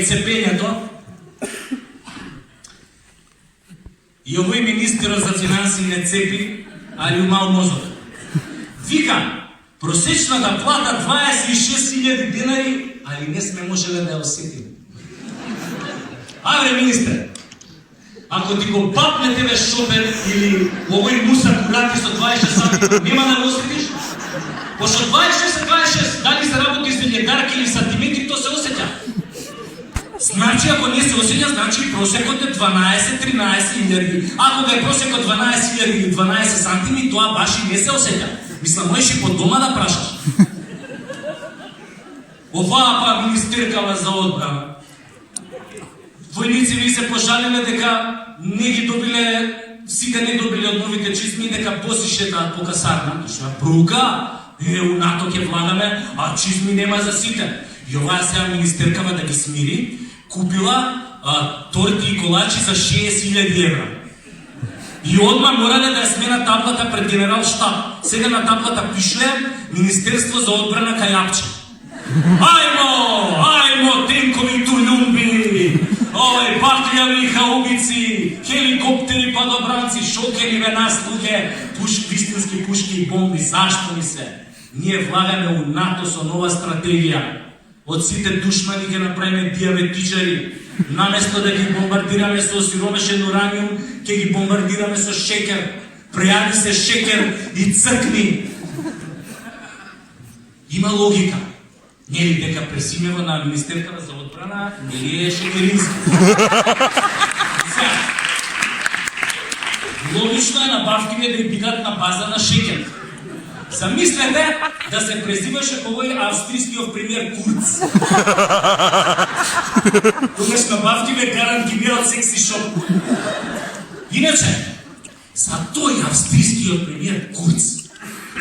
цепењето. И овој министерот за финанси не цепи, али умал мозок. Вика, просечната плата 26.000 динари, али не сме можеле да ја осетим. Абре, министре, ако ти го папне тебе шопер или овој мусар курати со 26 сати, нема да го осетиш? Пошто 26, дали се работи с ледарки или сантиметри, то се осеќа. Значи, ако не се осеќа, значи просекот е 12-13 илјади. Ако да е просекот 12 илјади или 12 сантими, тоа баш и не се осеќа. Мисля, можеш и по дома да прашаш. Оваа па министеркава за одбрана. Војници ви се пожалиле дека не ги добиле, сите не добиле од новите чизми, дека посише да по касарна. Дошла прука, у НАТО ќе владаме, а чизми нема за сите. И оваа сега министеркава да ги смири, купила торти и колачи за 60.000 евра. И одма морале да ја смена таблата пред генерал штаб. Сега на таблата пише Министерство за одбрана Кајапче. Ајмо, тенкови тулумби, патрјави хаубици, хеликоптери, падобранци, шокери ве нас луѓе, вистински пушки и бомби. Зашто ни се? Ние влагаме у НАТО со нова стратегија. Од сите душмани ги направиме диабетичари. Наместо да ги бомбардираме со осиромешен ураниум, ќе ги бомбардираме со шекер. Прејади се шекер и цркни. Има логика. Нели дека пресимево на министерката за одбрана или е шекерински. Логично е набавките да бидат на база на шекер. Замислете да се презиваше овој австрискиот премиер Курц. Тогаш набавките гарант ги бидат секси шоп. Иначе, за тој австрискиот премиер Курц,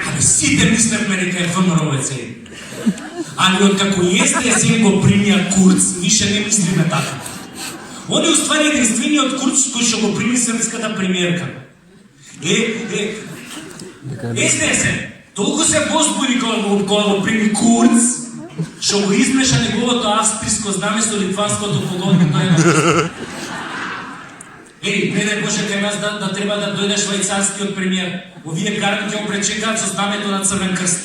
абе сите мислевме дека е ВМРО цели. Али откако СДСМ го примија Курц, више не мислиме така. Он е уствари единствениот Курц кој што го прими српската премиерка. СДСМ толку се возбуди кога го прими Курц, што го измеша неговото австриско знаме со литванското погодно тој. Не дај Боже кај нас да треба да дојде швајцарскиот премиер. Овие гарни ќе го пречекаат со знамето на Црвен крст.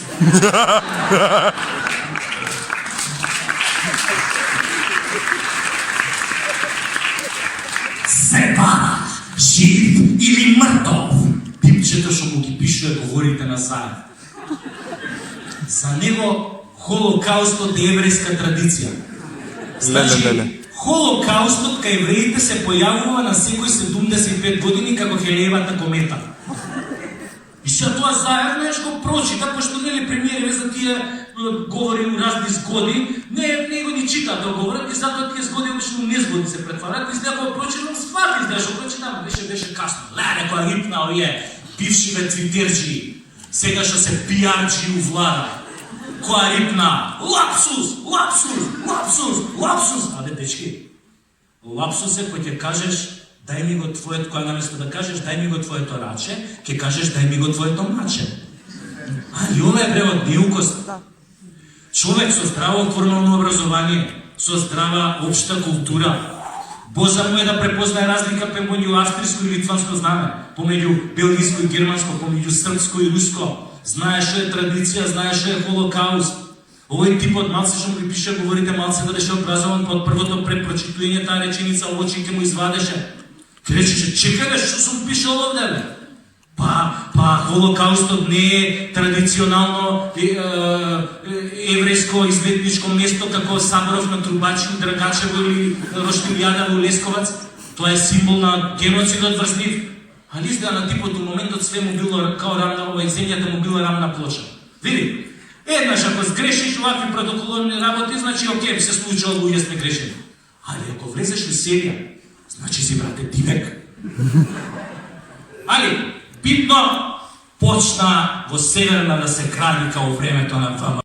Се пара, жив или мртов. Пипчето што му ги пишува говорите на заед. За него Холокаустот е еврејска традиција. Значи, Холокаустот кај евреите се појавува на секој 75 години како Хелеевата комета. И сега тоа заедно еш го прочита, пошто нели премиереве за тие говори у разни згоди, не го ни чита да говорат и затоа тие згоди обично незгоди се претварат и сега го прочитам сваки, да што прочитам, беше касно. Леле, која рипна овие бившиве твитерджи, сега што се пијарджи у влада. Која рипна, лапсус. Абе, дечки, лапсус е кој ќе кажеш дај ми го твоето, која наместо да кажеш дај ми го твоето раче, ќе кажеш дај ми го твоето маче. Али ова е превод неукост. Човек со здраво формално образование, со здрава општа култура, боза му е да препознае разлика помеѓу австриско и литванско знаме, помеѓу белгиско и германско, помеѓу српско и руско. Знае што е традиција, знае што е Холокауст. Овој типот малце што ми пише, говорите малце да беше образован под првото препрочитување таа реченица, очи ќе му извадеше. Ке речеше, чекај што сум пишал овде, бе? Па Холокаустот не е традиционално еврејско излетничко место како Саборов на Трубачи, Драгачево или Роштилјада во Лесковац. Тоа е символ на геноцидот врз нив. Али изгледа на типот у моментот све му било као рамна, овај земјата му била рамна плоча. Види, еднаш ако сгрешиш овакви протоколни работи, значи окей, се случило, луѓе сме грешени. Али ако влезеш во серија, значи си брате дивек. Али, битно почна во Северна да се кради као времето на ВМРО.